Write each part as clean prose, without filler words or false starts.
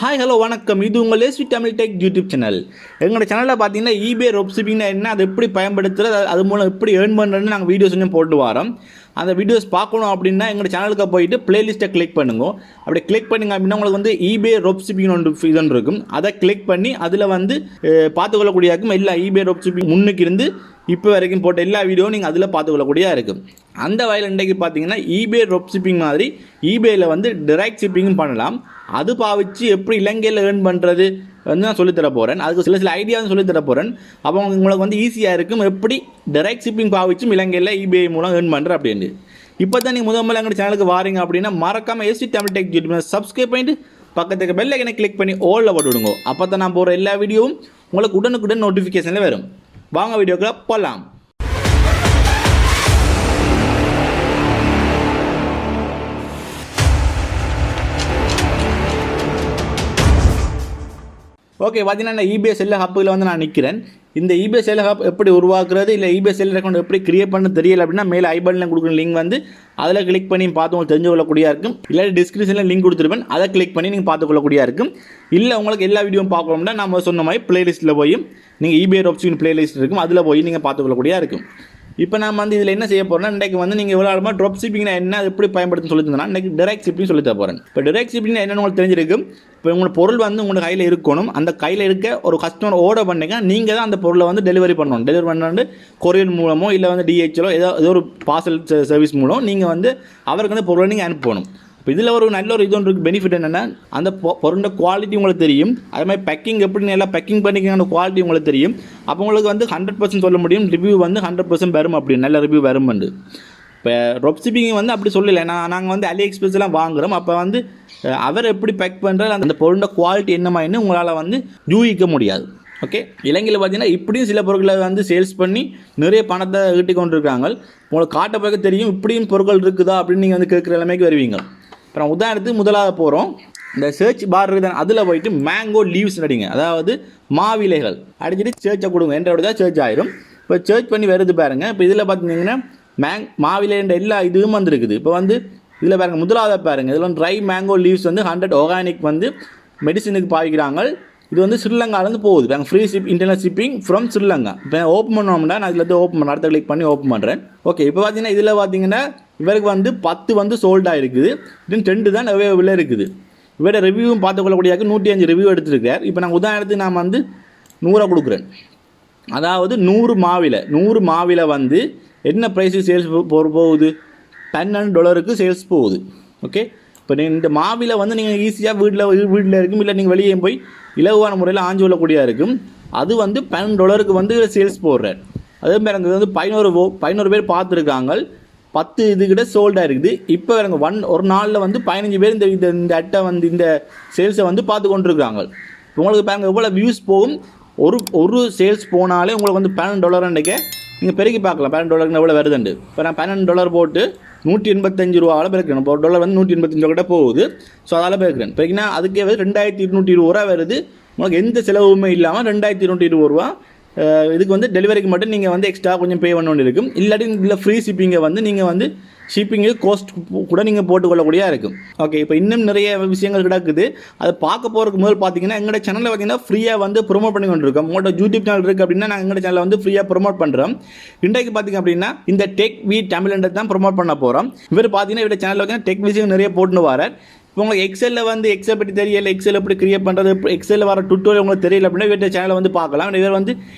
Hi hello வணக்கம். இது உங்கள் லேஸ்வி தமிழ் டெக் யூடியூப் சேனல். எங்களோட சேனலில் பார்த்தீங்கன்னா eBay ட்ராப்ஷிப்பிங்னா என்ன, அதை எப்படி பயன்படுத்துறது, அது மூலம் எப்படி ஏர்ன் பண்ணுறதுன்னு நாங்கள் வீடியோஸ் கொஞ்சம் போட்டு வரோம். அந்த வீடியோஸ் பார்க்கணும் அப்படின்னா எங்களோட சேனலுக்கு போயிட்டு பிளேலிஸ்ட்டை கிளிக் பண்ணுங்க. அப்படி கிளிக் பண்ணிங்க அப்படின்னா உங்களுக்கு வந்து eBay ட்ராப்ஷிப்பிங் ஒன்று இதன் இருக்கும். அதை கிளிக் பண்ணி அதில் வந்து பார்த்துக்கொள்ளக்கூடிய இருக்கும். எல்லா eBay ட்ராப்ஷிப்பிங் முன்னுக்கு இருந்து இப்போ வரைக்கும் போட்ட எல்லா வீடியோவும் நீங்கள் அதில் பார்த்துக்கொள்ளக்கூடியதாக இருக்கும். அந்த வகையில் இன்றைக்கு பார்த்தீங்கன்னா eBay ட்ராப்ஷிப்பிங் மாதிரி eBayல வந்து டைரக்ட் ஷிப்பிங்கும் பண்ணலாம். அது பாவிச்சு எப்படி இலங்கையில் ஏர்ன் பண்ணுறது வந்து நான் சொல்லித்தர போகிறேன். அதுக்கு சில ஐடியாவும் சொல்லித்தர போகிறேன். அப்போ உங்களுக்கு வந்து ஈஸியாக இருக்கும் எப்படி டைரக்ட் ஷிப்பிங் பாவிச்சும் இலங்கையில் eBay மூலம் ஏர்ன் பண்ணுற அப்படின்னு. இப்போ தான் நீங்கள் முதல்ல எங்கள் சேனலுக்கு வாரீங்க அப்படின்னா மறக்காமல் லேஸ்வி தமிழ் டெக் யூடியூப் சப்ஸ்கிரைப் பண்ணிட்டு பக்கத்துக்கு பெல் ஐக்கனை கிளிக் பண்ணி ஆல்ல போட்டு விடுங்க. அப்போ தான் நான் போகிற எல்லா வீடியோவும் உங்களுக்கு உடனுக்குடன் நோட்டிஃபிகேஷனில் வரும். வாங்க வீடியோக்குள்ள போகலாம். ஓகே, பார்த்தீங்கன்னா eBay செல்லர் ஹப்பில் வந்து நான் நிற்கிறேன். இந்த eBay செல்லர் ஹப் எப்படி உருவாக்குறது, இல்லை eBay செல்லர் அக்கௌண்ட் எப்படி கிரியேட் பண்ண தெரியல அப்படின்னா மேலே ஐ பட்டனில் கொடுக்குற லிங்க் வந்து அதில் கிளிக் பண்ணி பார்த்து உங்களுக்கு தெரிஞ்சு கொள்ளக்கூடியதாக இருக்கும். இல்லை டிஸ்கிரிப்ஷனில் லிங்க் கொடுத்துருப்பேன், அதை கிளிக் பண்ணி நீங்கள் பார்த்துக்கொள்ளக்கூடியதாக இருக்கும். இல்லை உங்களுக்கு எல்லா வீடியோவும் பார்க்கணும்னா நம்ம சொன்ன மாதிரி பிளேலிஸ்ட்டில் போய் நீங்கள் eBay ட்ராப்ஷிப்பிங் பிளேலிஸ்ட் இருக்கும், அதில் போய் நீங்கள் பார்த்துக்கொள்ளக்கூடியதாக இருக்கும். இப்போ நம்ம வந்து இதில் என்ன செய்ய போகிறோம்னா, இன்றைக்கு வந்து நீங்கள் எவ்வளோ ஆழமாக ட்ராப் ஷிப்பிங்னா என்ன, அது எப்படி பயன்படுத்துன்னு சொல்லியிருந்தேன்னா இன்றைக்கி டைரக்ட் ஷிப்பிங் சொல்லி தர போகிறேன். இப்போ டைரக்ட் ஷிப்பிங்னா என்னென்னு உங்களுக்கு தெரிஞ்சிருக்கும். இப்போ உங்களோட பொருள் வந்து உங்களோட கையில் இருக்கணும். அந்த கையில் இருக்க ஒரு கஸ்டமர் ஆர்டர் பண்ணிங்க, நீங்கள் தான் அந்த பொருளை வந்து டெலிவரி பண்ணணும். டெலிவரி பண்ணாண்டு கொரியர் மூலமோ இல்லை வந்து DHL ஏதோ ஒரு பார்சல் சர்வீஸ் மூலம் நீங்கள் வந்து அவருக்கு வந்து பொருளை நீங்கள் அனுப்பணும். இப்போ இதில் ஒரு நல்ல ஒரு இது ஒன்று பெனிஃபிட் என்னென்னா, அந்த பொருளோட குவாலிட்டி உங்களுக்கு தெரியும். அதே மாதிரி பேக்கிங் எப்படி எல்லாம் பேக்கிங் பண்ணிக்கிற குவாலிட்டி உங்களுக்கு தெரியும். அப்போ உங்களுக்கு வந்து 100% சொல்ல முடியும் ரிவ்யூ வந்து 100% வரும், அப்படி நல்ல ரிவ்யூ வரும். இப்போ ட்ராப்ஷிப்பிங் வந்து அப்படி சொல்லலை. நாங்கள் வந்து AliExpressலாம் வாங்குகிறோம். அப்போ வந்து அவர் எப்படி பேக் பண்ணுறாரு, அந்த பொருளோட குவாலிட்டி என்னமாயின்னு உங்களால் வந்து யூகிக்க முடியாது. ஓகே, இலங்கையில் பார்த்தீங்கன்னா இப்படியும் சில பொருட்களை வந்து சேல்ஸ் பண்ணி நிறைய பணத்தை ஈட்டி கொண்டு இருக்காங்க. உங்களுக்கு காட்ட பிறகு தெரியும் இப்படியும் பொருட்கள் இருக்குதா அப்படின்னு நீங்கள் வந்து கேட்குற நிலைமைக்கு வருவீங்க. அப்புறம் உதாரணத்துக்கு முதலாக போகிறோம். இந்த சர்ச் பார் இருக்குது, அதில் போயிட்டு மேங்கோ லீவ்ஸ் அடிங்க, அதாவது மாவிலைகள் அடிச்சுட்டு சர்ச்சை கொடுங்க. என்றோட தான் சர்ச் ஆயிரும். இப்போ சர்ச் பண்ணி வருது பாருங்கள். இப்போ இதில் பார்த்தீங்கன்னா மாவிலைன்ற எல்லா இதுவும் வந்துருக்குது. இப்போ வந்து இதில் பாருங்கள், முதலாவது பாருங்கள், இதில் வந்து ட்ரை மேங்கோ லீவ்ஸ் வந்து 100 ஆர்கானிக் வந்து மெடிசினுக்கு பாவிக்கிறாங்க. இது வந்து ஸ்ரீலங்காலேருந்து போகுது. நாங்கள் free internet shipping from Sri Lanka. இப்போ ஓப்பன் பண்ணோம்னா நான் இதில் வந்து ஓப்பன் பண்ண அடுத்த கிளிக் பண்ணி ஓப்பன் பண்ணுறேன். ஓகே, இப்போ பார்த்தீங்கன்னா இதில் பார்த்தீங்கன்னா இவருக்கு வந்து 10 வந்து சோல்டாக இருக்குது. இன்னும் 2 தான் அவைலபிளாக இருக்குது. இவரோட ரிவ்யூவும் பார்த்துக்கொள்ளக்கூடியது 105 ரிவ்யூ எடுத்துருக்கார். இப்போ நான் உதாரணத்துக்கு நான் வந்து 100 கொடுக்குறேன். அதாவது 100 மாவில வந்து என்ன ப்ரைஸுக்கு சேல்ஸ் போகுது, $12 சேல்ஸ் போகுது. ஓகே, இப்போ இந்த மாவில வந்து நீங்கள் ஈஸியாக வீட்டில் இருக்கும், இல்லை நீங்கள் வெளியே போய் இலகுவான முறையில் ஆஞ்சு கொள்ளக்கூடியதாக இருக்கும். அது வந்து $12 வந்து சேல்ஸ் போடுறார். அதே மாதிரி அங்கே வந்து 11 பேர் பார்த்துருக்காங்க. 10 இதுக்கிட்ட சோல்டாக இருக்குது. இப்போ எனக்கு ஒரு நாளில் வந்து 15 பேர் இந்த அட்டை வந்து இந்த சேல்ஸை வந்து பார்த்து கொண்டிருக்காங்க. உங்களுக்கு பாருங்கள் எவ்வளோ வியூஸ் போகும். ஒரு சேல்ஸ் போனாலே உங்களுக்கு வந்து $12 நீங்கள் பெருக்கி பார்க்கலாம். $12 எவ்வளோ வருதுண்டு. இப்போ நான் $12 போட்டு $185 பெருக்கிறேன். இப்போ $1 வந்து $185 கிட்ட போகுது. ஸோ அதால் பெருக்கிறேன். பெருக்கினா அதுக்கே வந்து $2220 வருது. உங்களுக்கு எந்த செலவுமே இல்லாமல் $2220. இதுக்கு வந்து டெலிவரிக்கு மட்டும் நீங்கள் வந்து எக்ஸ்ட்ரா கொஞ்சம் பே பண்ண வேண்டி இருக்கும். இல்லாட்டி இல்லை ஃப்ரீ ஷிப்பிங்கை வந்து நீங்கள் வந்து ஷிப்பிங்கு கோஸ்ட் கூட நீங்கள் போட்டுக்கொள்ளக்கூடியதாக இருக்கும். ஓகே, இப்போ இன்னும் நிறைய விஷயங்கள் கிடக்குது. அதை பார்க்க போகிறதுக்கு முதல் பார்த்தீங்கன்னா எங்களோட சேனலில் பார்த்தீங்கன்னா ஃப்ரீயாக வந்து ப்ரொமோட் பண்ணி கொண்டு இருக்கோம். உங்களோட யூடியூப் சேனல் இருக்குது அப்படின்னா நாங்கள் எங்களோட சேனலில் வந்து ஃப்ரீயாக ப்ரொமோட் பண்ணுறோம். இன்றைக்கு பார்த்தீங்க அப்படின்னா இந்த டெக் வி தமிழ்ன்றது தான் ப்ரொமோட் பண்ண போகிறோம். இவர் பார்த்தீங்கன்னா இவரோட சேனலில் பார்த்தீங்கன்னா டெக் விஷயம் நிறைய போட்டுன்னு வரார். இப்போ உங்களுக்கு எக்ஸலில் வந்து எக்ஸல் பற்றி தெரியல, எக்ஸல் எப்படி கிரியேட் பண்ணுறது, எக்ஸலில் வர டுட்டோரியல் உங்களுக்கு தெரியல அப்படின்னா இவர்கிட்ட சேனலை வந்து பார்க்கலாம். இவர் வந்து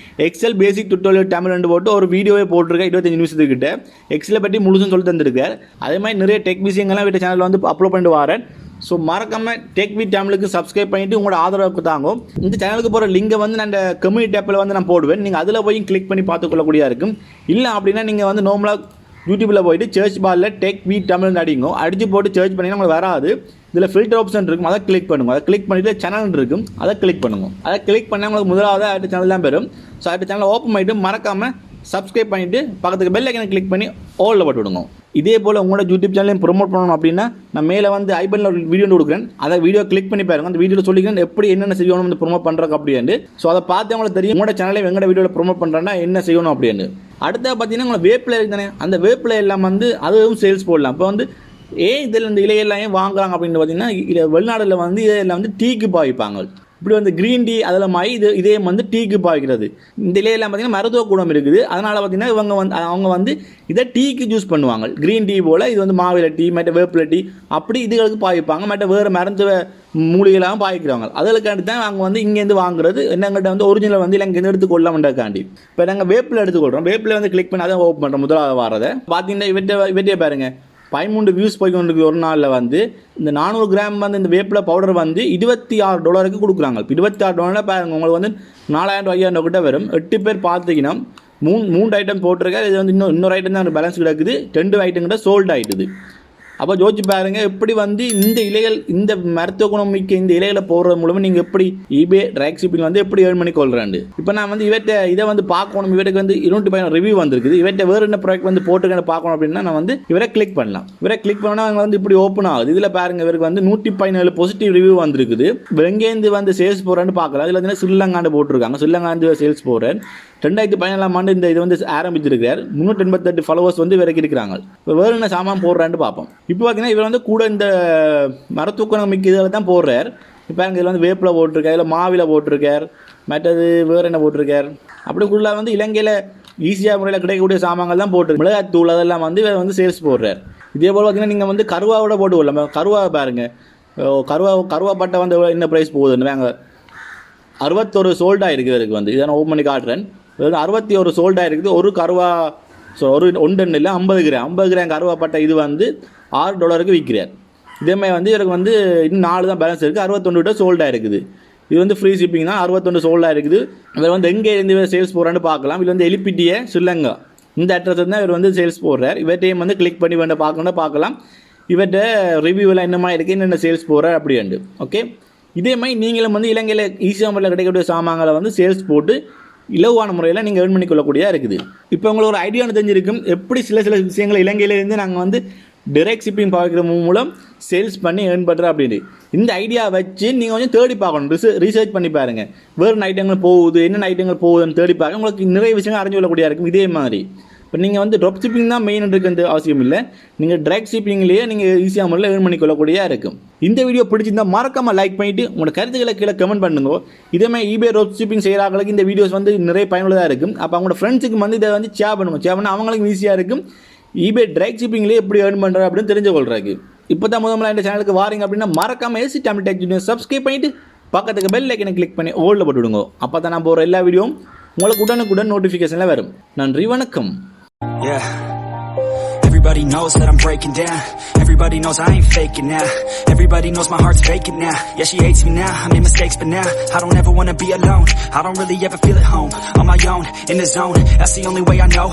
எக்ஸல் பேசிக் டுட்டோரியல் தமிழ் போட்டு ஒரு வீடியோவே போட்டிருக்கேன் 25 நிமிஷத்துக்கிட்ட. எக்ஸலை பற்றி முழுசும் சொல்லி தந்திருக்கார். அதே மாதிரி நிறைய டெக் விஷயங்கள்லாம் இவர்கிட்ட சேனலில் வந்து அப்லோட் பண்ணிட்டு வரேன். ஸோ மறக்காமல் டெக் வி தமிழுக்கு சப்ஸ்கிரைப் பண்ணிவிட்டு உங்களோட ஆதரவுக்கு தாங்க. இந்த சேனலுக்கு போகிற லிங்கை வந்து நான் இந்த கம்யூனிட்டி ஆப்பில் வந்து நான் போடுவேன். நீங்கள் அதில் போய் கிளிக் பண்ணி பார்த்துக்கொள்ளக்கூடியதாக இருக்கும். இல்லை அப்படின்னா நீங்கள் வந்து நார்மலாக யூடியூப்பில் போய்ட்டு சர்ச் பாரில் டெக் வி தமிழ்னு அடிங்க. அடித்து போட்டு சர்ச் பண்ணிங்கன்னா உங்களுக்கு வராது. இதில் ஃபில்டர் ஆப்ஷன் இருக்கும், அதை கிளிக் பண்ணுங்க. அதை கிளிக் பண்ணிவிட்டு சேனல் இருக்கும், அதை கிளிக் பண்ணுங்க. அதை கிளிக் பண்ணால் உங்களுக்கு முதலாவது அடுத்த சேனல் தான் பெறும். ஸோ அடுத்த சேனலை ஓப்பன் பண்ணிவிட்டு மறக்காமல் சப்ஸ்கிரைப் பண்ணிவிட்டு பக்கத்துக்கு பெல் ஐக்கனை கிளிக் பண்ணி ஆல்ல போட்டு விடுங்க. இதே போல் உங்களோட யூடியூப் சேனலையும் ப்ரொமோட் பண்ணணும் அப்படின்னா நான் மேலே வந்து ஐபனில் ஒரு வீடியோ கொடுக்குறேன். அதை வீடியோ கிளிக் பண்ணி பாருங்கள். அந்த வீடியோவில் சொல்லிக்கிறேன் எப்படி என்னென்ன செய்யணும் வந்து ப்ரொமோட் பண்ணுறக்கு அப்படின்ட்டு. ஸோ அதை பார்த்து அவங்களுக்கு தெரியும் உங்களோட சேனலையும் எங்களோட வீடியோவில் ப்ரொமோட் பண்ணுறேன்னா என்ன செய்யணும் அப்படின்னு. அடுத்த பார்த்தீங்கன்னா உங்களை வேப்பில் இருக்குதானே, அந்த வேப்பில் எல்லாம் வந்து அதுவும் சேல்ஸ் போடலாம். இப்போ வந்து ஏன் இதில் இந்த இலையெல்லாம் ஏன் வாங்குறாங்க அப்படின்னு பார்த்தீங்கன்னா வெளிநாடுல வந்து இதில் வந்து டீக்கு பாவிப்பாங்க. இப்படி வந்து க்ரீன் டீ அதில் மாதிரி இதே வந்து டீக்கு பாய்க்கிறது. இந்த இலையெல்லாம் பார்த்தீங்கன்னா மருத்துவ குணம் இருக்குது. அதனால் பார்த்தீங்கன்னா அவங்க வந்து இதை டீக்கு யூஸ் பண்ணுவாங்க. க்ரீன் டீ போல் இது வந்து மாவிலை டீ மற்ற வேப்பிலை டீ அப்படி இதுகளுக்கு பாய்ப்பாங்க. மற்ற வேறு மருத்துவ மூலிகைலாம் பாய்க்கிறாங்க. அதுக்காண்டி தான் அவங்க வந்து இங்கேருந்து வாங்குறது. என்னங்கிட்ட வந்து ஒரிஜினல் வந்து இங்கேருந்து எடுத்துக்கொள்ளமாட்டாக்காண்டி. இப்போ நாங்கள் வேப்பிலை எடுத்துக்கொள்கிறோம். வேப்பிலை வந்து கிளிக் பண்ணி அதை ஓப்பன் பண்ணுறோம். முதலாவது வாரதை பார்த்தீங்கன்னா இவற்றை பாருங்கள் 13 வியூஸ் போய்க்கொண்டு ஒரு நாளில் வந்து இந்த 400 கிராம் வந்து இந்த வேப்பிலை பவுடர் வந்து $26 கொடுக்குறாங்க. இப்போ $26 பாருங்க உங்களுக்கு வந்து 4000 5000 கிட்ட வரும். 8 பேர் பார்த்தீங்கன்னா மூணு ஐட்டம் போட்டிருக்காரு. இது வந்து இன்னொரு ஐட்டம் தான் பேலன்ஸ் கிடக்குது. 2 ஐட்டம் கிட்ட சோல்ட் ஆகிட்டுது. அப்போ யோசிச்சு பாருங்கள் எப்படி வந்து இந்த இலைகள் இந்த மருத்துவ குணம் மிக்க இந்த இலைகளை போடுறது மூலமாக நீங்கள் எப்படி eBay Directshipping வந்து எப்படி ஏர்ன் பண்ணி கொள்கிறாண்டு. இப்போ நான் வந்து இதை வந்து பார்க்கணும். இவருக்கு வந்து 2 ரிவ்யூ வந்திருக்குது. இவர்கிட்ட வேறு என்ன ப்ராடக்ட் வந்து போட்டுக்கன்னு பார்க்கணும் அப்படின்னா நான் வந்து இவரை கிளிக் பண்ணலாம். இவரை கிளிக் பண்ணால் அவங்க வந்து இப்படி ஓப்பன் ஆகுது. இதில் பாருங்கள் இவருக்கு வந்து 117 பாசிட்டிவ் ரிவ்யூ வந்திருக்குது. எங்கேருந்து வந்து சேல்ஸ் போகிறேன்னு பார்க்கலாம். இதில் வந்து ஸ்ரீலங்காண்டு போட்டிருக்காங்க. ஸ்ரீலங்காந்து சேல்ஸ் போகிறேன் 2017 இந்த இது வந்து ஆரம்பிச்சிருக்கார். 388 ஃபாலோவர்ஸ் வந்து இவருக்கு இருக்கிறாங்க. இப்போ வேறு என்ன சாமான் போடுறான்னு பார்ப்போம். இப்போ பார்த்தீங்கன்னா இவர் வந்து கூட இந்த மருத்துவ குணம் மிக்க இதில் தான் போடுறார். இப்போ இதில் வந்து வேப்பில் போட்டிருக்கார், இதில் மாவில போட்டிருக்கார், மற்றது வேறு என்ன போட்டிருக்கார். அப்படிக்குள்ள வந்து இலங்கையில் ஈஸியாக முறையில் கிடைக்கக்கூடிய சாமான்கள் தான் போட்டிருக்கு. மிளகாத்தூள் அதெல்லாம் வந்து இவர் வந்து சேல்ஸ் போடுறார். இதே போல் பார்த்தீங்கன்னா நீங்கள் வந்து கருவாவோட போட்டு கொள்ளலாம். கருவாவை பாருங்கள். கருவா பட்டை வந்து என்ன ப்ரைஸ் போகுதுன்னு வாங்க 61 சோல்டாக இருக்குது. இவருக்கு வந்து இதை நான் ஓப்பன் பண்ணி காட்டுறேன். 61 சோல்டாக இருக்குது. ஒரு கருவா ஒரு ஒன்று இல்லை 50 கிராம் கருவாப்பட்டை இது வந்து $6 விற்கிறார். இதேமாதிரி வந்து இவருக்கு வந்து இன்னும் 4 தான் பேலன்ஸ் இருக்குது. 61 சோல்டாக இருக்குது. இது வந்து ஃப்ரீ ஷிப்பிங் தான். 61 சோல்டாக இருக்குது. இவர் வந்து எங்கே இருந்து சேல்ஸ் போகிறான்னு பார்க்கலாம். இது வந்து எலிப்பிட்டியை ஸ்ரீலங்கா இந்த அட்ரஸ் தான் இவர் வந்து சேல்ஸ் போடுறார். இவர்டையும் வந்து கிளிக் பண்ணி பார்க்கலாம். இவர்கிட்ட ரிவ்யூவெல்லாம் என்னமா இருக்குது, என்னென்ன சேல்ஸ் போடுறார் அப்படின்ட்டு. ஓகே, இதே மாதிரி நீங்களும் வந்து இலங்கையில் ஈஸியாக முறையில் கிடைக்கக்கூடிய சாமான்களை வந்து சேல்ஸ் போட்டு இலவான முறையில் நீங்கள் ஏர்ன் பண்ணிக்கொள்ளக்கூடியதாக இருக்குது. இப்போ உங்களுக்கு ஒரு ஐடியா தெரிஞ்சிருக்கும் எப்படி சில விஷயங்கள் இலங்கையிலேருந்து நாங்கள் வந்து டைரக்ட் ஷிப்பிங் பார்க்குற மூலம் சேல்ஸ் பண்ணி ஏர்ன் பண்ணுறோம் அப்படின்னு. இந்த ஐடியா வச்சு நீங்கள் கொஞ்சம் தேடி பார்க்கணும். ரீசர்ச் பண்ணி பாருங்கள். வேறு ஐட்டங்கள் போகுது, என்னென்ன ஐட்டங்கள் போகுதுன்னு தேடி பார்க்க உங்களுக்கு நிறைய விஷயங்கள் அறிஞ்சு கொள்ளக்கூடியதாக இருக்கும். இதே மாதிரி இப்போ நீங்கள் வந்து ட்ராப் ஷிப்பிங் தான் மெயின் இருக்கிறது அவசியம் இல்லை. நீங்கள் டைரக்ட் ஷிப்பிங்லேயே நீங்கள் ஈஸியாக முறையில் ஏர்ன் பண்ணிக்கொள்ளக்கூடியதாக இருக்கும். இந்த வீடியோ பிடிச்சிருந்தால் மறக்காமல் லைக் பண்ணிவிட்டு உங்களோட கருத்துக்களை கீழே கமெண்ட் பண்ணுங்க. இதேமாதிரி eBay ட்ராப் ஷிப்பிங் செய்கிறாங்களுக்கு இந்த வீடியோஸ் வந்து நிறைய பயனுள்ளதாக இருக்கும். அப்போ அவங்களோட ஃப்ரெண்ட்ஸுக்கு வந்து இதை வந்து ஷேர் பண்ணால் அவங்களுக்கும் ஈஸியாக இருக்கும். eBay Directshippingலேயே எப்படி ஏர்ன் பண்ணுறது அப்படின்னு தெரிஞ்சு கொள்றாங்க. இப்போ தான் முதல்ல இந்த சேனலுக்கு வாரீங்க அப்படின்னா மறக்காமல் AC Tamil tech junior subscribe பண்ணிவிட்டு பக்கத்துக்கு பெல் ஐக்கனை கிளிக் பண்ணி ஓல்டில் போட்டு விடுங்க. அப்போ தான் நான் போகிற எல்லா வீடியோவும் உங்களுக்கு உடனுக்குடன் நோட்டிஃபிகேஷனில் வரும். நன்றி, வணக்கம். Yeah, everybody knows that I'm breaking down. Everybody knows I ain't faking now. Everybody knows my heart's faking now. Yeah, she hates me now, I made mistakes but now I don't ever wanna be alone. I don't really ever feel at home. On my own, in the zone, that's the only way I know.